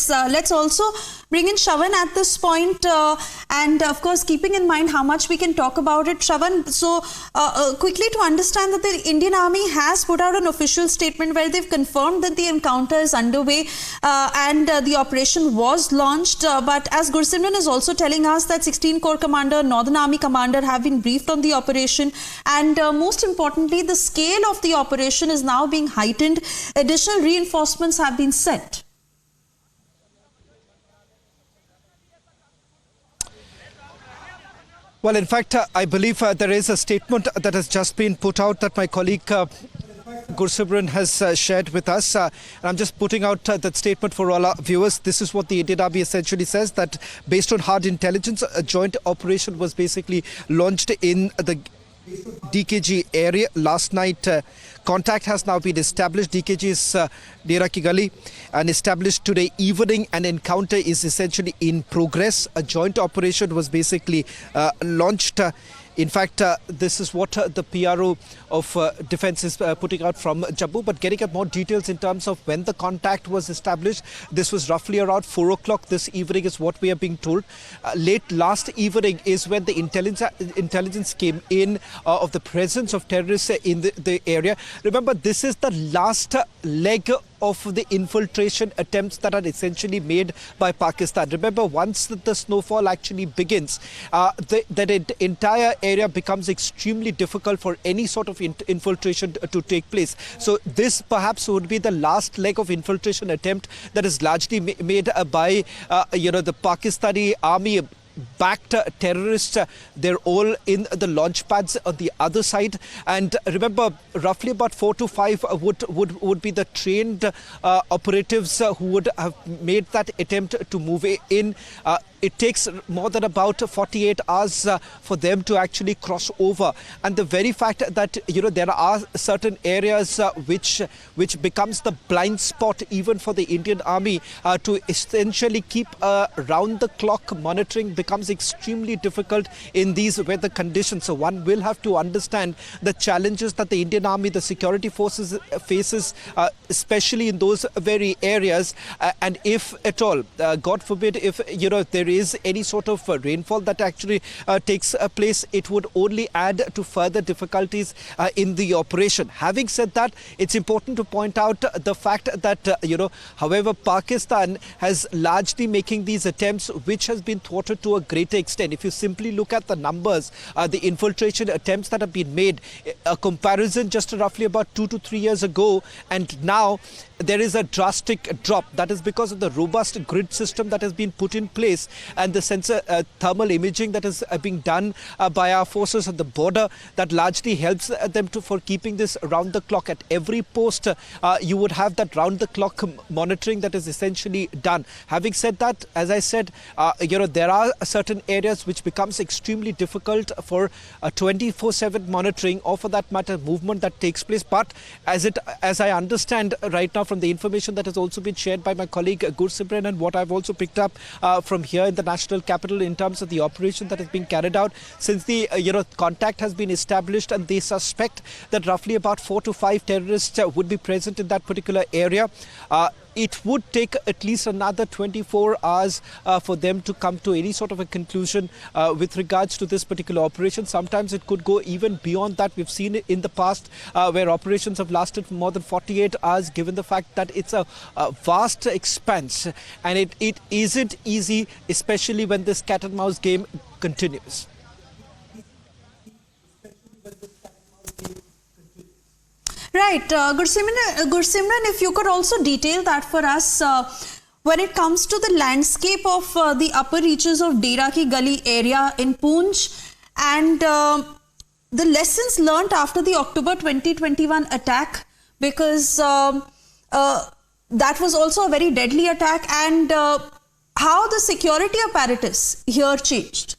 let's also bring in Shravan at this point, and of course keeping in mind how much we can talk about it. Shravan, so quickly to understand that the Indian Army has put out an official statement where they've confirmed that the encounter is underway and the operation was launched, but as Gursimran is also telling us that 16 Corps Commander, Northern Army Commander have been briefed on the operation, and most importantly the scale of the operation is now being heightened. Additional reinforcements have been sent. Well, in fact, I believe there is a statement that has just been put out that my colleague Gursimran has shared with us. And I'm just putting out that statement for all our viewers. This is what the Indian Army essentially says, that based on hard intelligence, a joint operation was basically launched in the DKG area last night. Contact has now been established. DKG is Dera Ki Gali, and established today evening. An encounter is essentially in progress. A joint operation was basically launched. In fact, this is what the PRO of Defence is putting out from Jammu. But getting at more details in terms of when the contact was established, this was roughly around 4 o'clock this evening is what we are being told. Late last evening is when the intelligence came in of the presence of terrorists in the area. Remember, this is the last leg of the infiltration attempts that are essentially made by Pakistan. Remember, once the snowfall actually begins, that entire area becomes extremely difficult for any sort of infiltration to take place. So this perhaps would be the last leg of infiltration attempt that is largely made by the Pakistani army backed terrorists. They're all in the launch pads on the other side, and remember, roughly about 4 to 5 would be the trained operatives who would have made that attempt to move in. It takes more than about 48 hours for them to actually cross over, and the very fact that there are certain areas which becomes the blind spot even for the Indian Army to essentially keep round the clock monitoring becomes extremely difficult in these weather conditions. So one will have to understand the challenges that the Indian Army, the security forces faces, especially in those very areas. And if at all, God forbid, if there is any sort of rainfall that actually takes place, it would only add to further difficulties in the operation. Having said that, it's important to point out the fact that however, Pakistan has largely making these attempts, which has been thwarted to a greater extent. If you simply look at the numbers, the infiltration attempts that have been made, a comparison just roughly about 2 to 3 years ago, and now there is a drastic drop. That is because of the robust grid system that has been put in place and the sensor thermal imaging that is being done by our forces at the border, that largely helps them for keeping this round the clock. At every post you would have that round the clock monitoring that is essentially done. Having said that, as I said, there are certain areas which becomes extremely difficult for 24/7 monitoring, or for that matter movement that takes place. But as I understand right now from the information that has also been shared by my colleague Gursimran, and what I've also picked up from here in the national capital in terms of the operation that is being carried out, since the contact has been established and they suspect that roughly about 4 to 5 terrorists would be present in that particular area, it would take at least another 24 hours for them to come to any sort of a conclusion with regards to this particular operation. Sometimes it could go even beyond that. We've seen it in the past where operations have lasted for more than 48 hours, given the fact that it's a vast expanse, and it isn't easy, especially when this cat and mouse game continues. Right, Gursimran, if you could also detail that for us when it comes to the landscape of the upper reaches of Dera Ki Gali area in Poonch, and the lessons learnt after the October 2021 attack, because that was also a very deadly attack, and how the security apparatus here changed.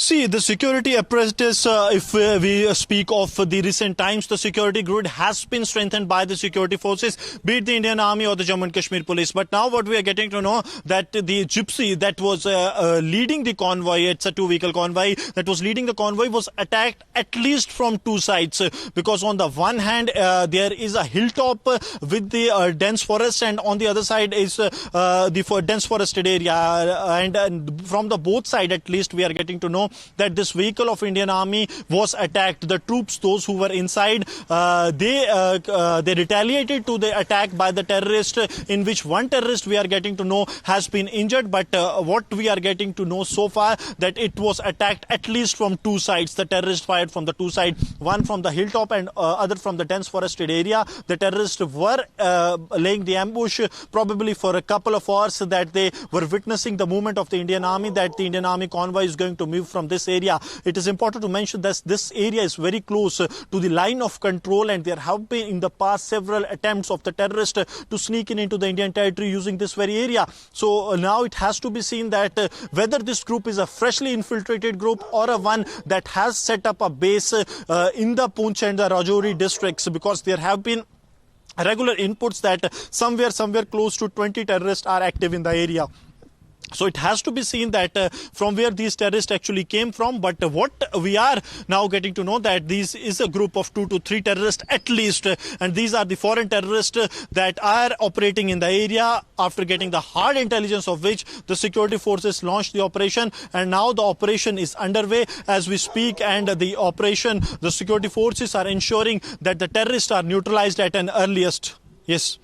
See, the security apparatus, if we speak of the recent times, the security grid has been strengthened by the security forces, be it the Indian Army or the Jammu and Kashmir Police. But now what we are getting to know that the gypsy that was leading the convoy, it's a two-vehicle convoy, that was leading the convoy was attacked at least from two sides. Because on the one hand, there is a hilltop with the dense forest, and on the other side is the dense forested area. And from the both sides, at least, we are getting to know that this vehicle of Indian Army was attacked. The troops, those who were inside, they retaliated to the attack by the terrorist, in which one terrorist we are getting to know has been injured. But what we are getting to know so far, that it was attacked at least from two sides. The terrorist fired from the two sides, one from the hilltop and other from the dense forested area. The terrorists were laying the ambush probably for a couple of hours, that they were witnessing the movement of the Indian Army, that the Indian Army convoy is going to move from this area. It is important to mention that this area is very close to the line of control, and there have been in the past several attempts of the terrorists to sneak into the Indian territory using this very area. So now it has to be seen that whether this group is a freshly infiltrated group or a one that has set up a base in the Poonch and the Rajouri districts, because there have been regular inputs that somewhere close to 20 terrorists are active in the area. So it has to be seen that from where these terrorists actually came from. But what we are now getting to know, that this is a group of 2 to 3 terrorists at least, and these are the foreign terrorists that are operating in the area, after getting the hard intelligence of which the security forces launched the operation. And now the operation is underway as we speak, and the security forces are ensuring that the terrorists are neutralized at an earliest. Yes.